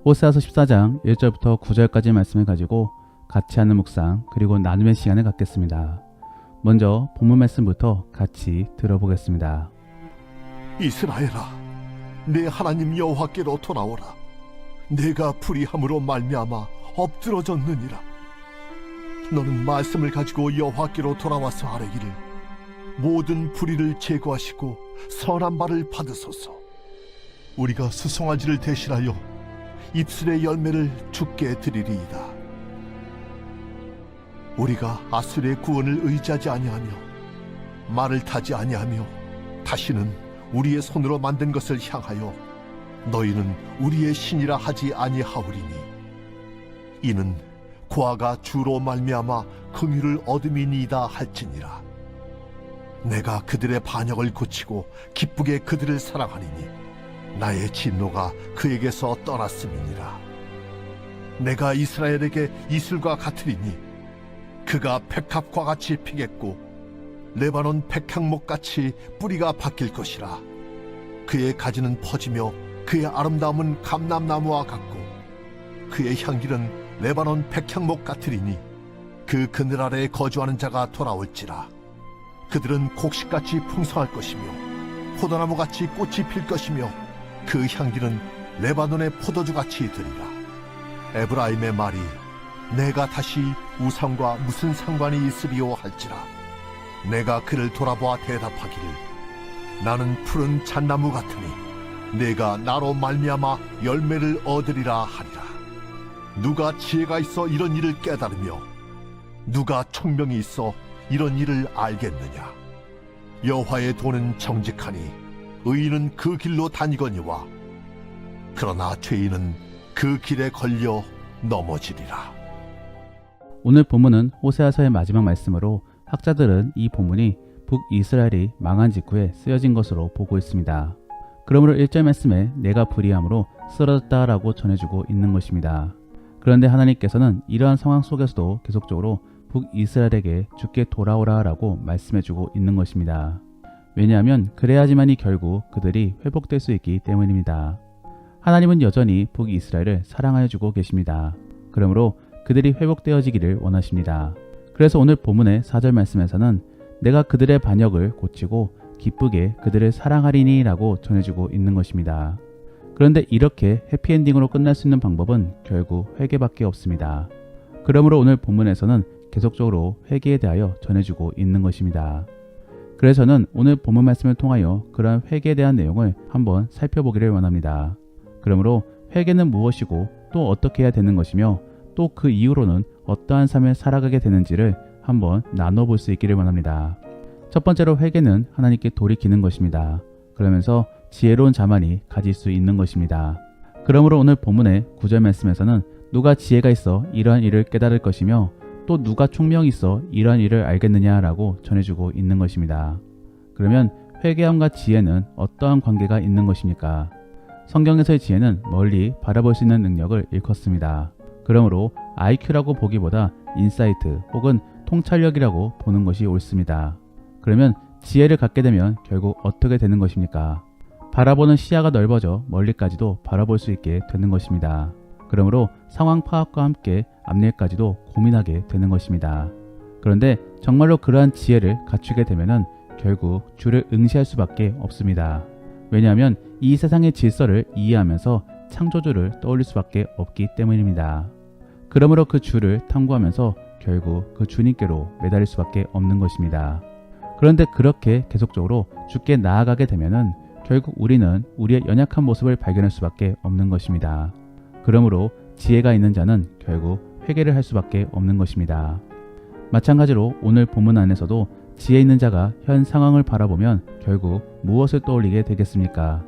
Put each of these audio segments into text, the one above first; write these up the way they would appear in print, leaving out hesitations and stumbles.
호세아서 14장 1절부터 9절까지 말씀을 가지고 같이 하는 묵상 그리고 나눔의 시간을 갖겠습니다. 먼저 본문 말씀부터 같이 들어보겠습니다. 이스라엘아, 내 하나님 여호와께로 돌아오라. 내가 불의함으로 말미암아 엎드러졌느니라. 너는 말씀을 가지고 여호와께로 돌아와서 아뢰기를, 모든 불의를 제거하시고 선한 말을 받으소서. 우리가 수송아지를 대신하여 입술의 열매를 주께 드리리이다. 우리가 아술의 구원을 의지하지 아니하며 말을 타지 아니하며 다시는 우리의 손으로 만든 것을 향하여 너희는 우리의 신이라 하지 아니하오리니, 이는 고아가 주로 말미암아 긍휼을 얻음이니이다 할지니라. 내가 그들의 반역을 고치고 기쁘게 그들을 사랑하리니 나의 진노가 그에게서 떠났음이니라. 내가 이스라엘에게 이슬과 같으리니 그가 백합과 같이 피겠고 레바논 백향목같이 뿌리가 바뀔 것이라. 그의 가지는 퍼지며 그의 아름다움은 감람나무와 같고 그의 향기는 레바논 백향목 같으리니 그 그늘 아래에 거주하는 자가 돌아올지라. 그들은 곡식같이 풍성할 것이며 포도나무같이 꽃이 필 것이며 그 향기는 레바논의 포도주같이 들리라. 에브라임의 말이 내가 다시 우상과 무슨 상관이 있으리요 할지라. 내가 그를 돌아보아 대답하기를, 나는 푸른 잣나무 같으니 내가 나로 말미암아 열매를 얻으리라 하리라. 누가 지혜가 있어 이런 일을 깨달으며 누가 총명이 있어 이런 일을 알겠느냐. 여호와의 도는 정직하니 의인은 그 길로 다니거니와 그러나 죄인은 그 길에 걸려 넘어지리라. 오늘 본문은 호세아서의 마지막 말씀으로 학자들은 이 본문이 북이스라엘이 망한 직후에 쓰여진 것으로 보고 있습니다. 그러므로 1절 말씀에 내가 불의함으로 쓰러졌다라고 전해주고 있는 것입니다. 그런데 하나님께서는 이러한 상황 속에서도 계속적으로 북이스라엘에게 주께 돌아오라라고 말씀해주고 있는 것입니다. 왜냐하면 그래야지만이 결국 그들이 회복될 수 있기 때문입니다. 하나님은 여전히 북이스라엘을 사랑하여 주고 계십니다. 그러므로 그들이 회복되어지기를 원하십니다. 그래서 오늘 본문의 4절 말씀에서는 내가 그들의 반역을 고치고 기쁘게 그들을 사랑하리니 라고 전해주고 있는 것입니다. 그런데 이렇게 해피엔딩으로 끝날 수 있는 방법은 결국 회개밖에 없습니다. 그러므로 오늘 본문에서는 계속적으로 회개에 대하여 전해주고 있는 것입니다. 그래서 저는 오늘 본문 말씀을 통하여 그러한 회개에 대한 내용을 한번 살펴보기를 원합니다. 그러므로 회개는 무엇이고 또 어떻게 해야 되는 것이며 또 그 이후로는 어떠한 삶을 살아가게 되는지를 한번 나눠볼 수 있기를 원합니다. 첫 번째로 회개는 하나님께 돌이키는 것입니다. 그러면서 지혜로운 자만이 가질 수 있는 것입니다. 그러므로 오늘 본문의 9절 말씀에서는 누가 지혜가 있어 이러한 일을 깨달을 것이며 또 누가 총명이 있어 이러한 일을 알겠느냐라고 전해주고 있는 것입니다. 그러면 회개함과 지혜는 어떠한 관계가 있는 것입니까? 성경에서의 지혜는 멀리 바라볼 수 있는 능력을 일컫습니다. 그러므로 IQ라고 보기보다 인사이트 혹은 통찰력이라고 보는 것이 옳습니다. 그러면 지혜를 갖게 되면 결국 어떻게 되는 것입니까? 바라보는 시야가 넓어져 멀리까지도 바라볼 수 있게 되는 것입니다. 그러므로 상황 파악과 함께 앞일까지도 고민하게 되는 것입니다. 그런데 정말로 그러한 지혜를 갖추게 되면 결국 주를 응시할 수밖에 없습니다. 왜냐하면 이 세상의 질서를 이해하면서 창조주를 떠올릴 수밖에 없기 때문입니다. 그러므로 그 주를 탐구하면서 결국 그 주님께로 매달릴 수밖에 없는 것입니다. 그런데 그렇게 계속적으로 주께 나아가게 되면은 결국 우리는 우리의 연약한 모습을 발견할 수밖에 없는 것입니다. 그러므로 지혜가 있는 자는 결국 회개를 할 수밖에 없는 것입니다. 마찬가지로 오늘 본문 안에서도 지혜 있는 자가 현 상황을 바라보면 결국 무엇을 떠올리게 되겠습니까?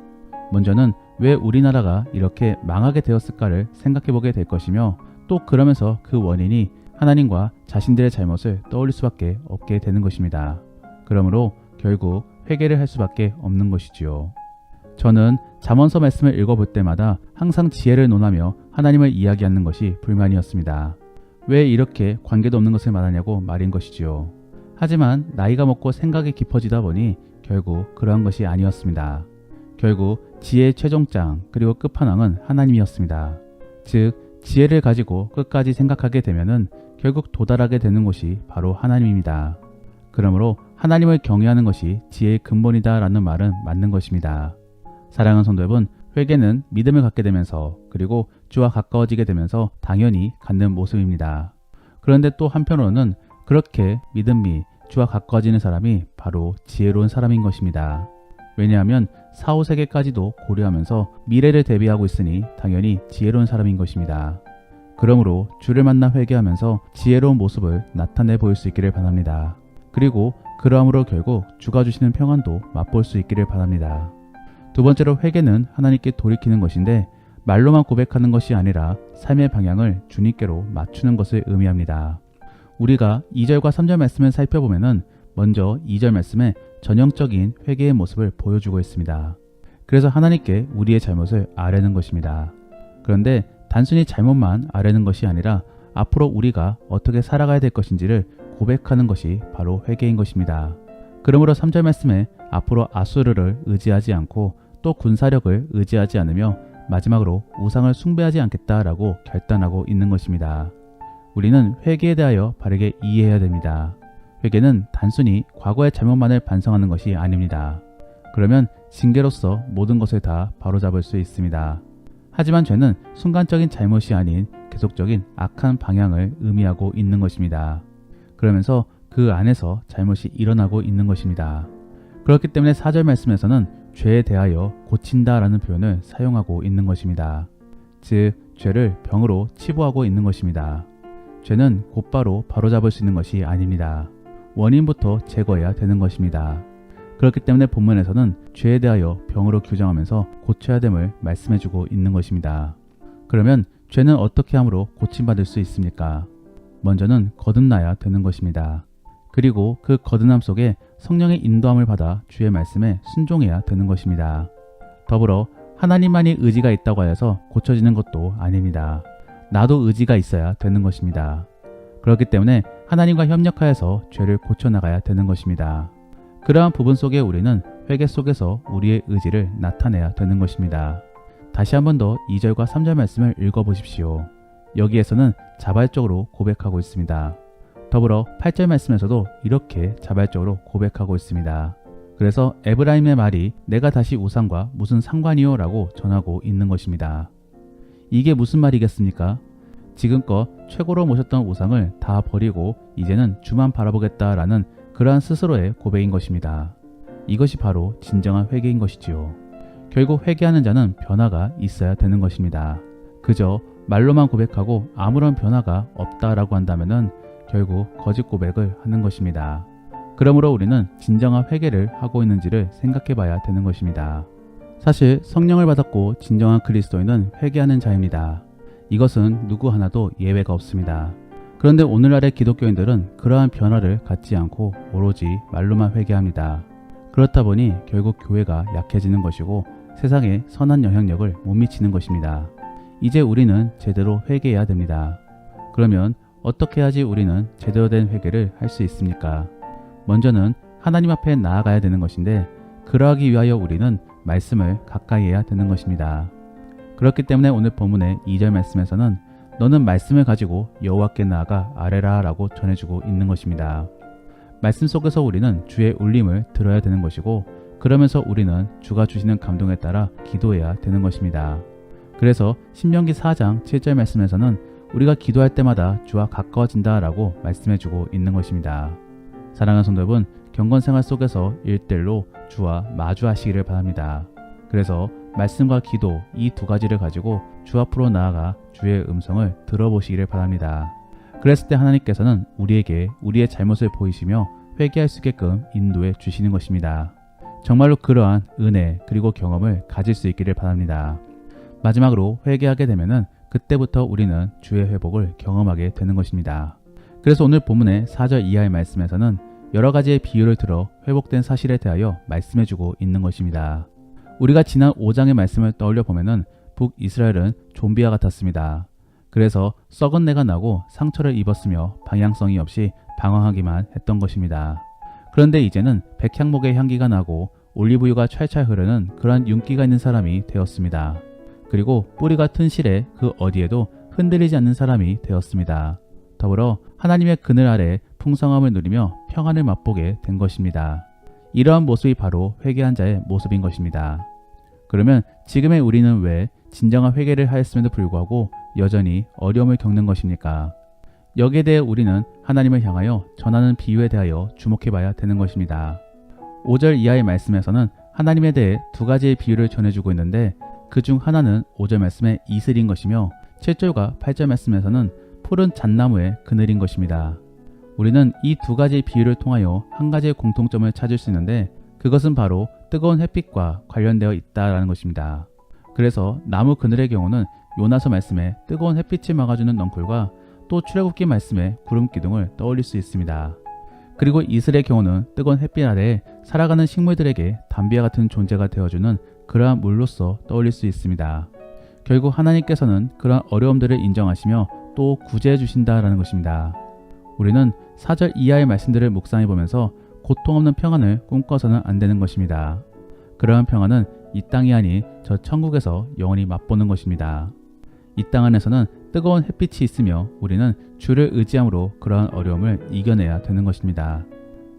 먼저는 왜 우리나라가 이렇게 망하게 되었을까를 생각해보게 될 것이며 또 그러면서 그 원인이 하나님과 자신들의 잘못을 떠올릴 수밖에 없게 되는 것입니다. 그러므로 결국 회개를 할 수밖에 없는 것이지요. 저는 잠언서 말씀을 읽어볼 때마다 항상 지혜를 논하며 하나님을 이야기하는 것이 불만이었습니다. 왜 이렇게 관계도 없는 것을 말하냐고 말인 것이지요. 하지만 나이가 먹고 생각이 깊어지다 보니 결국 그러한 것이 아니었습니다. 결국 지혜의 최종장 그리고 끝판왕은 하나님이었습니다. 즉 지혜를 가지고 끝까지 생각하게 되면은 결국 도달하게 되는 곳이 바로 하나님입니다. 그러므로 하나님을 경외하는 것이 지혜의 근본이다 라는 말은 맞는 것입니다. 사랑하는 성도 여러분, 회개는 믿음을 갖게 되면서 그리고 주와 가까워지게 되면서 당연히 갖는 모습입니다. 그런데 또 한편으로는 그렇게 믿음이 주와 가까워지는 사람이 바로 지혜로운 사람인 것입니다. 왜냐하면 사후세계까지도 고려하면서 미래를 대비하고 있으니 당연히 지혜로운 사람인 것입니다. 그러므로 주를 만나 회개하면서 지혜로운 모습을 나타내 보일 수 있기를 바랍니다. 그리고 그러함으로 결국 주가 주시는 평안도 맛볼 수 있기를 바랍니다. 두 번째로 회개는 하나님께 돌이키는 것인데 말로만 고백하는 것이 아니라 삶의 방향을 주님께로 맞추는 것을 의미합니다. 우리가 2절과 3절 말씀을 살펴보면은 먼저 2절 말씀에 전형적인 회개의 모습을 보여주고 있습니다. 그래서 하나님께 우리의 잘못을 아뢰는 것입니다. 그런데 단순히 잘못만 아뢰는 것이 아니라 앞으로 우리가 어떻게 살아가야 될 것인지를 고백하는 것이 바로 회개인 것입니다. 그러므로 3절 말씀에 앞으로 아수르를 의지하지 않고 또 군사력을 의지하지 않으며 마지막으로 우상을 숭배하지 않겠다라고 결단하고 있는 것입니다. 우리는 회개에 대하여 바르게 이해해야 됩니다. 회개는 단순히 과거의 잘못만을 반성하는 것이 아닙니다. 그러면 징계로서 모든 것을 다 바로잡을 수 있습니다. 하지만 죄는 순간적인 잘못이 아닌 계속적인 악한 방향을 의미하고 있는 것입니다. 그러면서 그 안에서 잘못이 일어나고 있는 것입니다. 그렇기 때문에 4절 말씀에서는 죄에 대하여 고친다라는 표현을 사용하고 있는 것입니다. 즉, 죄를 병으로 치부하고 있는 것입니다. 죄는 곧바로 바로잡을 수 있는 것이 아닙니다. 원인부터 제거해야 되는 것입니다. 그렇기 때문에 본문에서는 죄에 대하여 병으로 규정하면서 고쳐야 됨을 말씀해주고 있는 것입니다. 그러면 죄는 어떻게 함으로 고침받을 수 있습니까? 먼저는 거듭나야 되는 것입니다. 그리고 그 거듭남 속에 성령의 인도함을 받아 주의 말씀에 순종해야 되는 것입니다. 더불어 하나님만이 의지가 있다고 하여서 고쳐지는 것도 아닙니다. 나도 의지가 있어야 되는 것입니다. 그렇기 때문에 하나님과 협력하여서 죄를 고쳐나가야 되는 것입니다. 그러한 부분 속에 우리는 회개 속에서 우리의 의지를 나타내야 되는 것입니다. 다시 한 번 더 2절과 3절 말씀을 읽어보십시오. 여기에서는 자발적으로 고백하고 있습니다. 더불어 8절 말씀에서도 이렇게 자발적으로 고백하고 있습니다. 그래서 에브라임의 말이 내가 다시 우상과 무슨 상관이요? 라고 전하고 있는 것입니다. 이게 무슨 말이겠습니까? 지금껏 최고로 모셨던 우상을 다 버리고 이제는 주만 바라보겠다라는 그러한 스스로의 고백인 것입니다. 이것이 바로 진정한 회개인 것이지요. 결국 회개하는 자는 변화가 있어야 되는 것입니다. 그저 말로만 고백하고 아무런 변화가 없다라고 한다면은 결국 거짓 고백을 하는 것입니다. 그러므로 우리는 진정한 회개를 하고 있는지를 생각해 봐야 되는 것입니다. 사실 성령을 받았고 진정한 그리스도인은 회개하는 자입니다. 이것은 누구 하나도 예외가 없습니다. 그런데 오늘날의 기독교인들은 그러한 변화를 갖지 않고 오로지 말로만 회개합니다. 그렇다 보니 결국 교회가 약해지는 것이고 세상에 선한 영향력을 못 미치는 것입니다. 이제 우리는 제대로 회개해야 됩니다. 그러면 어떻게 해야지 우리는 제대로 된 회개를 할 수 있습니까? 먼저는 하나님 앞에 나아가야 되는 것인데 그러하기 위하여 우리는 말씀을 가까이 해야 되는 것입니다. 그렇기 때문에 오늘 본문의 2절 말씀에서는 너는 말씀을 가지고 여호와께 나아가 아뢰라 라고 전해주고 있는 것입니다. 말씀 속에서 우리는 주의 울림을 들어야 되는 것이고 그러면서 우리는 주가 주시는 감동에 따라 기도해야 되는 것입니다. 그래서 신명기 4장 7절 말씀에서는 우리가 기도할 때마다 주와 가까워진다 라고 말씀해주고 있는 것입니다. 사랑하는 성도 여러분, 경건생활 속에서 일대일로 주와 마주하시기를 바랍니다. 그래서 말씀과 기도 이 두 가지를 가지고 주 앞으로 나아가 주의 음성을 들어보시기를 바랍니다. 그랬을 때 하나님께서는 우리에게 우리의 잘못을 보이시며 회개할 수 있게끔 인도해 주시는 것입니다. 정말로 그러한 은혜 그리고 경험을 가질 수 있기를 바랍니다. 마지막으로 회개하게 되면은 그때부터 우리는 주의 회복을 경험하게 되는 것입니다. 그래서 오늘 본문의 4절 이하의 말씀에서는 여러 가지의 비유를 들어 회복된 사실에 대하여 말씀해주고 있는 것입니다. 우리가 지난 5장의 말씀을 떠올려 보면은 북이스라엘은 좀비와 같았습니다. 그래서 썩은 내가 나고 상처를 입었으며 방향성이 없이 방황하기만 했던 것입니다. 그런데 이제는 백향목의 향기가 나고 올리브유가 찰찰 흐르는 그러한 윤기가 있는 사람이 되었습니다. 그리고 뿌리가 튼실해 그 어디에도 흔들리지 않는 사람이 되었습니다. 더불어 하나님의 그늘 아래 풍성함을 누리며 평안을 맛보게 된 것입니다. 이러한 모습이 바로 회개한 자의 모습인 것입니다. 그러면 지금의 우리는 왜 진정한 회개를 하였음에도 불구하고 여전히 어려움을 겪는 것입니까? 여기에 대해 우리는 하나님을 향하여 전하는 비유에 대하여 주목해 봐야 되는 것입니다. 5절 이하의 말씀에서는 하나님에 대해 두 가지의 비유를 전해주고 있는데 그 중 하나는 5절 말씀의 이슬인 것이며 7절과 8절 말씀에서는 푸른 잣나무의 그늘인 것입니다. 우리는 이 두 가지의 비유를 통하여 한 가지의 공통점을 찾을 수 있는데 그것은 바로 뜨거운 햇빛과 관련되어 있다라는 것입니다. 그래서 나무 그늘의 경우는 요나서 말씀에 뜨거운 햇빛을 막아주는 넝쿨과 또 출애굽기 말씀에 구름 기둥을 떠올릴 수 있습니다. 그리고 이슬의 경우는 뜨거운 햇빛 아래에 살아가는 식물들에게 담비와 같은 존재가 되어주는 그러한 물로서 떠올릴 수 있습니다. 결국 하나님께서는 그러한 어려움들을 인정하시며 또 구제해 주신다라는 것입니다. 우리는 4절 이하의 말씀들을 묵상해 보면서 고통 없는 평안을 꿈꿔서는 안 되는 것입니다. 그러한 평안은 이 땅이 아닌 저 천국에서 영원히 맛보는 것입니다. 이 땅 안에서는 뜨거운 햇빛이 있으며 우리는 주를 의지함으로 그러한 어려움을 이겨내야 되는 것입니다.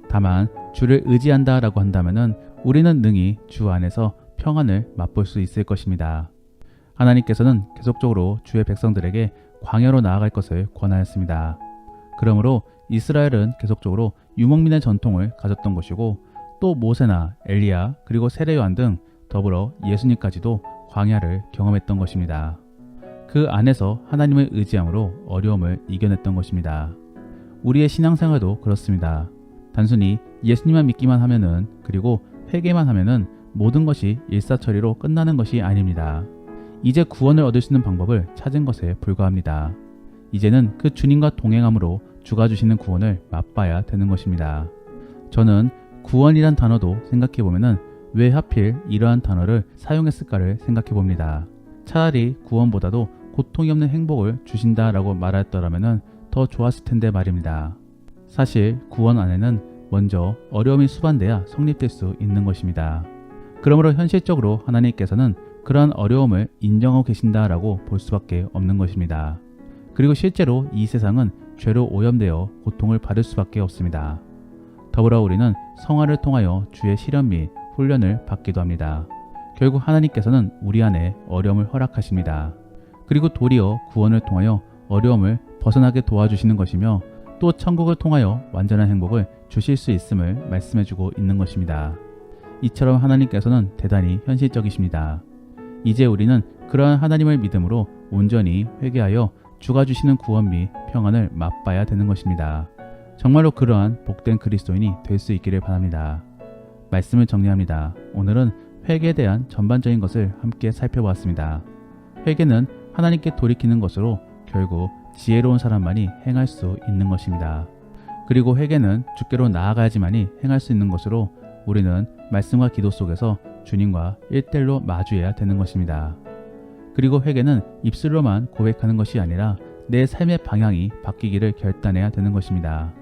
다만 주를 의지한다라고 한다면은 우리는 능히 주 안에서 평안을 맛볼 수 있을 것입니다. 하나님께서는 계속적으로 주의 백성들에게 광야로 나아갈 것을 권하였습니다. 그러므로 이스라엘은 계속적으로 유목민의 전통을 가졌던 것이고 또 모세나 엘리야 그리고 세례요한 등 더불어 예수님까지도 광야를 경험했던 것입니다. 그 안에서 하나님을 의지함으로 어려움을 이겨냈던 것입니다. 우리의 신앙생활도 그렇습니다. 단순히 예수님만 믿기만 하면은 그리고 회개만 하면은 모든 것이 일사천리로 끝나는 것이 아닙니다. 이제 구원을 얻을 수 있는 방법을 찾은 것에 불과합니다. 이제는 그 주님과 동행함으로 주가 주시는 구원을 맛봐야 되는 것입니다. 저는 구원이란 단어도 생각해보면 왜 하필 이러한 단어를 사용했을까를 생각해봅니다. 차라리 구원보다도 고통이 없는 행복을 주신다라고 말하였더라면 더 좋았을 텐데 말입니다. 사실 구원 안에는 먼저 어려움이 수반돼야 성립될 수 있는 것입니다. 그러므로 현실적으로 하나님께서는 그러한 어려움을 인정하고 계신다라고 볼 수밖에 없는 것입니다. 그리고 실제로 이 세상은 죄로 오염되어 고통을 받을 수밖에 없습니다. 더불어 우리는 성화를 통하여 주의 시련 및 훈련을 받기도 합니다. 결국 하나님께서는 우리 안에 어려움을 허락하십니다. 그리고 도리어 구원을 통하여 어려움을 벗어나게 도와주시는 것이며 또 천국을 통하여 완전한 행복을 주실 수 있음을 말씀해주고 있는 것입니다. 이처럼 하나님께서는 대단히 현실적이십니다. 이제 우리는 그러한 하나님을 믿음으로 온전히 회개하여 주가 주시는 구원 및 평안을 맛봐야 되는 것입니다. 정말로 그러한 복된 그리스도인이 될 수 있기를 바랍니다. 말씀을 정리합니다. 오늘은 회개에 대한 전반적인 것을 함께 살펴보았습니다. 회개는 하나님께 돌이키는 것으로 결국 지혜로운 사람만이 행할 수 있는 것입니다. 그리고 회개는 주께로 나아가야지만이 행할 수 있는 것으로 우리는 말씀과 기도 속에서 주님과 1대1로 마주해야 되는 것입니다. 그리고 회개는 입술로만 고백하는 것이 아니라 내 삶의 방향이 바뀌기를 결단해야 되는 것입니다.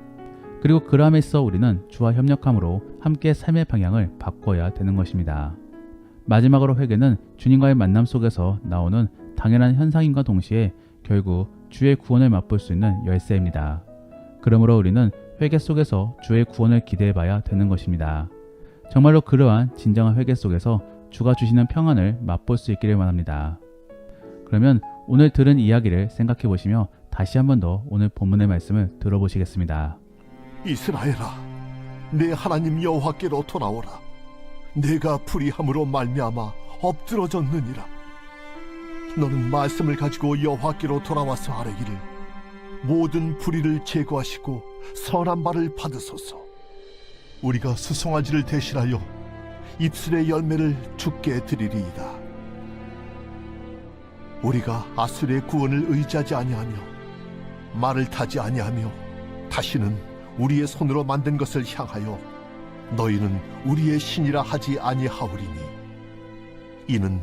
그리고 그러함에 있어 우리는 주와 협력함으로 함께 삶의 방향을 바꿔야 되는 것입니다. 마지막으로 회개는 주님과의 만남 속에서 나오는 당연한 현상임과 동시에 결국 주의 구원을 맛볼 수 있는 열쇠입니다. 그러므로 우리는 회개 속에서 주의 구원을 기대해 봐야 되는 것입니다. 정말로 그러한 진정한 회개 속에서 주가 주시는 평안을 맛볼 수 있기를 원합니다. 그러면 오늘 들은 이야기를 생각해 보시며 다시 한 번 더 오늘 본문의 말씀을 들어보시겠습니다. 이스라엘아, 내 하나님 여호와께로 돌아오라. 내가 불의함으로 말미암아 엎드러졌느니라. 너는 말씀을 가지고 여호와께로 돌아와서 아뢰기를 모든 불의를 제거하시고 선한 발을 받으소서. 우리가 수송아지를 대신하여 입술의 열매를 주께 드리리이다. 우리가 아수르의 구원을 의지하지 아니하며 말을 타지 아니하며 다시는 우리의 손으로 만든 것을 향하여 너희는 우리의 신이라 하지 아니하오리니 이는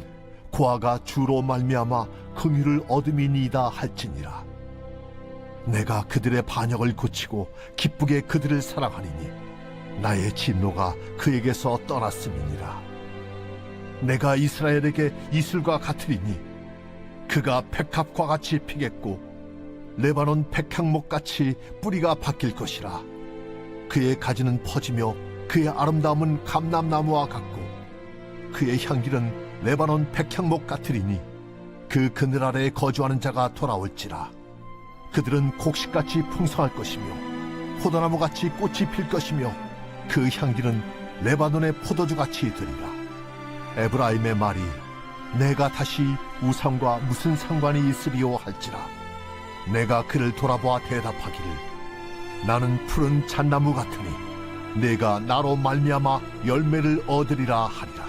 고아가 주로 말미암아 긍휼을 얻음이니이다 할지니라. 내가 그들의 반역을 고치고 기쁘게 그들을 사랑하리니 나의 진노가 그에게서 떠났음이니라. 내가 이스라엘에게 이슬과 같으리니 그가 백합과 같이 피겠고 레바논 백향목같이 뿌리가 바뀔 것이라. 그의 가지는 퍼지며 그의 아름다움은 감람나무와 같고 그의 향기는 레바논 백향목 같으리니 그 그늘 아래에 거주하는 자가 돌아올지라. 그들은 곡식같이 풍성할 것이며 포도나무같이 꽃이 필 것이며 그 향기는 레바논의 포도주같이 되리라. 에브라임의 말이 내가 다시 우상과 무슨 상관이 있으리요 할지라. 내가 그를 돌아보아 대답하기를 나는 푸른 잣나무 같으니 내가 나로 말미암아 열매를 얻으리라 하리라.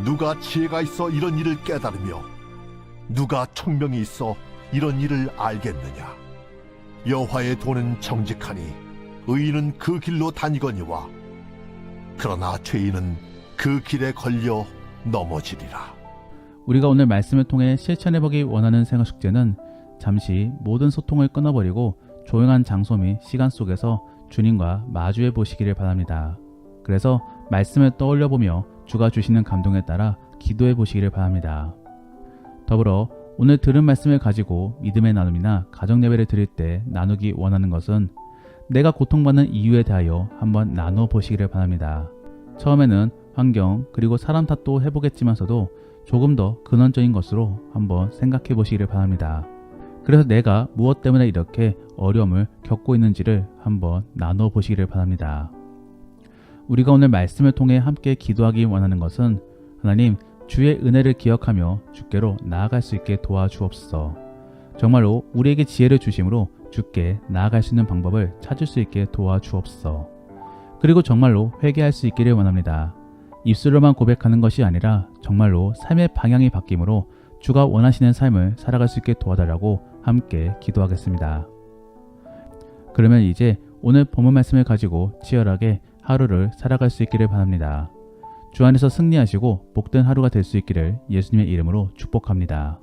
누가 지혜가 있어 이런 일을 깨달으며 누가 총명이 있어 이런 일을 알겠느냐. 여호와의 도는 정직하니 의인은 그 길로 다니거니와 그러나 죄인은 그 길에 걸려 넘어지리라. 우리가 오늘 말씀을 통해 실천해보기 원하는 생활 숙제는 잠시 모든 소통을 끊어버리고 조용한 장소 및 시간 속에서 주님과 마주해 보시기를 바랍니다. 그래서 말씀을 떠올려보며 주가 주시는 감동에 따라 기도해 보시기를 바랍니다. 더불어 오늘 들은 말씀을 가지고 믿음의 나눔이나 가정 예배를 드릴 때 나누기 원하는 것은 내가 고통받는 이유에 대하여 한번 나누어 보시기를 바랍니다. 처음에는 환경 그리고 사람 탓도 해보겠지만서도 조금 더 근원적인 것으로 한번 생각해 보시기를 바랍니다. 그래서 내가 무엇 때문에 이렇게 어려움을 겪고 있는지를 한번 나누어 보시기를 바랍니다. 우리가 오늘 말씀을 통해 함께 기도하기 원하는 것은 하나님 주의 은혜를 기억하며 주께로 나아갈 수 있게 도와주옵소서. 정말로 우리에게 지혜를 주심으로 주께 나아갈 수 있는 방법을 찾을 수 있게 도와주옵소서. 그리고 정말로 회개할 수 있기를 원합니다. 입술로만 고백하는 것이 아니라 정말로 삶의 방향이 바뀌므로 주가 원하시는 삶을 살아갈 수 있게 도와달라고 함께 기도하겠습니다. 그러면 이제 오늘 본문 말씀을 가지고 치열하게 하루를 살아갈 수 있기를 바랍니다. 주 안에서 승리하시고 복된 하루가 될 수 있기를 예수님의 이름으로 축복합니다.